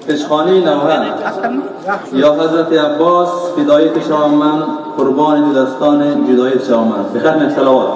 اشخانی نوحه یا حضرت عباس فدایت شما من قربان دو دستان جدایت شما من به ختم صلوات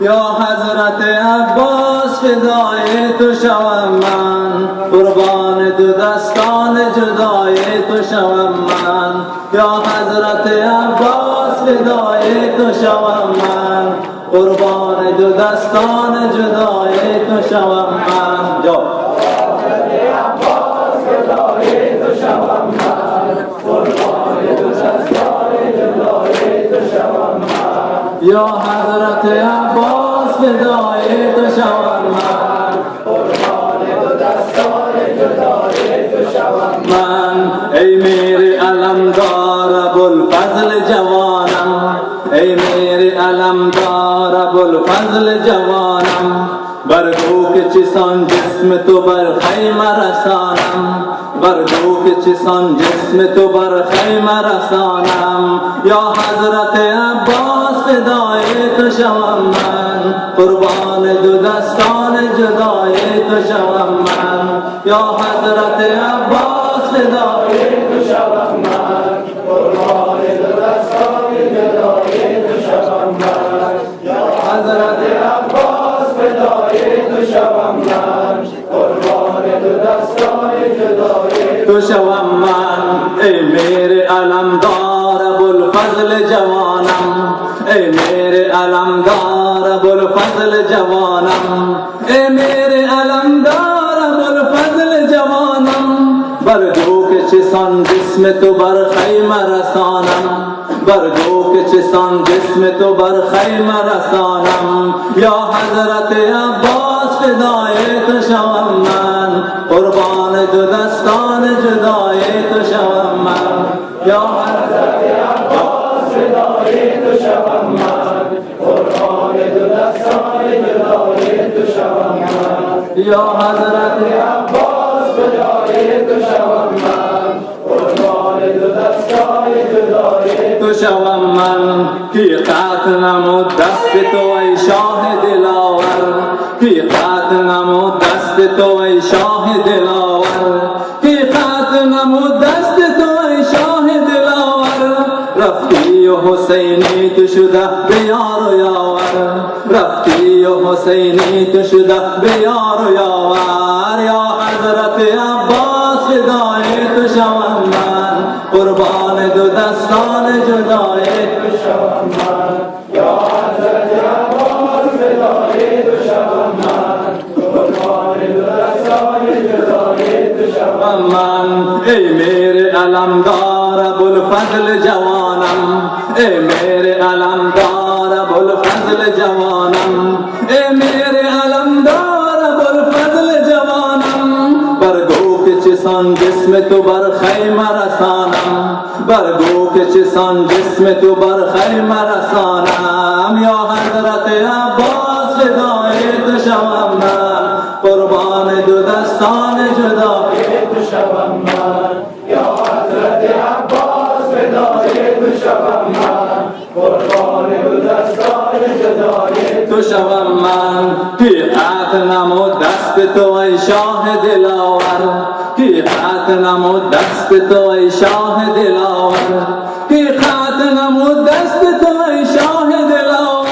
یا حضرت عباس فدای تو شوم من قربان دو دستان جدای تو شوم من یا حضرت عباس فدای تو شوم من قربان دو دستان جدای تو شوم من جا حضرت عباس فدای تو شوم من قربان دو دستان جدای تو شوم من یا حضرت عباس فدای تو شوم من قربان دو دستان جدای تو شوم من ای میری علمدار ابوالفضل جوانم ای میری علمدار ابوالفضل جوانم برگو که چسان جسم تو بر خیمه رسانم برگو که چسان جسم تو بر خیمه رسانم یا حضرت عباس فدای تو شوم من قربان دو دستان جدای تو شوم من یا حضرت عباس فدای تو شوم من قربان دو دستان جدای تو شوم من یا حضرت عباس فدای تو شوم من قربان دو دستان جدای تو شوم من ای میری علمدار ابوالفضل جوانم ای میری علمدار ابوالفضل جوانم ای میری علمدار ابوالفضل جوانم برگو که چسان جسم تو بر خیمه رسانم برگو که چسان جسم تو بر خیمه رسانم یا حضرت عباس فدای تو شوم من قربان دو دستان جدای تو شوم من یا حضرت عباس فدای تو شوم من قربان دو دستان جدای تو شوم من یا حضرت عباس فدای تو شوم من قربان دو دستان جدای تو شوم من کی قطع نمود دست تو ای شاه دلاور کی قطع نمود دست تو ای شاه دلاور کی قطع نمود دست تو ای شاه دلاور رفتی و حسینی تو شده به یار و یاور رفتی و حسینی تو شده به یار و یاور یا حضرت عباس فدای تو شوم من قربان دو دستان جدای تو شوم من یا حضرت عباس فدای تو شوم من قربان دو دستان جدای تو شوم من ای میری علمدار ابوالفضل جوانم ای میری علمدار ابوالفضل جوانم ای میری علمدار ابوالفضل جوانم برگو که چسان جسم تو بر خیمه رسانم برگو که چسان جسم تو بر خیمه رسانم یا حضرت عباس فدای تو شوم من قربان دو دستان جدای تو شوم من یا حضرت عباس فدای تو شوم من قربان دو دستان جدای تو شوم من کی قطع نمود دست تو ای شاه دلاور کی قطع نمود دست تو ای شاه دلاور کی قطع نمود دست تو ای شاه دلاور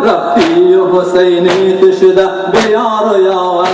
رفتی و حسینی تو شده به یار و یاور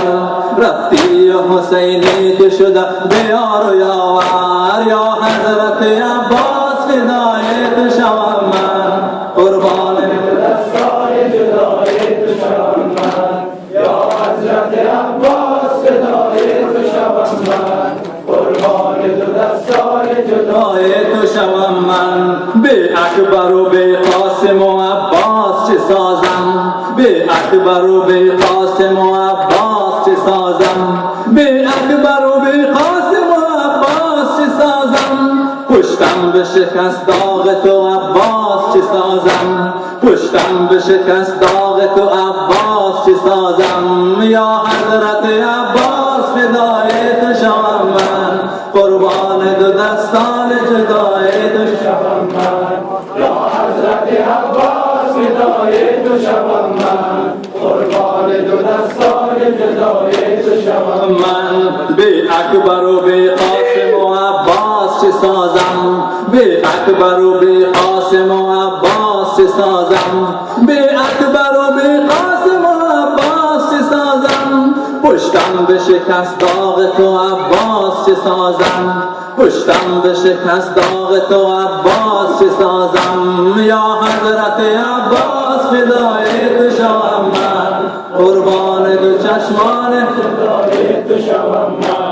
رفتی و حسینی تو شده به یار و یاور یا حضرت عباس فدای تو شوم من قربان دو دستان جدای تو شوم من یا حضرت عباس فدای تو شوم من قربان دو دستان جدای تو شوم من به اکبر و به قاسم و عباس چه سازم به اکبر و به قاسم و عباس چه سازم به اکبر و به قاسم و عباس چه سازم پشتم به شکست داغ تو عباس چه سازم پشتم به شکست داغ تو عباس چه سازم یا حضرت عباس فدای تو شوم من قربان دو دستان جدای تو شوم من یا حضرت عباس فدای تو شوم من، قربان دو دستان جدای تو شوم من. بی اکبر و بی قاسم و عباس چه سازم، بی اکبر و بی قاسم و عباس چه سازم، بی اکبر و بی قاسم و عباس چه سازم. پشتم به شکست داغ تو عباس چه سازم، پشتم به شکست داغ تو عباس چه سازم. یا حضرت عباس فدای تو شوم من، قربان دو چشمان فدای تو شوم من.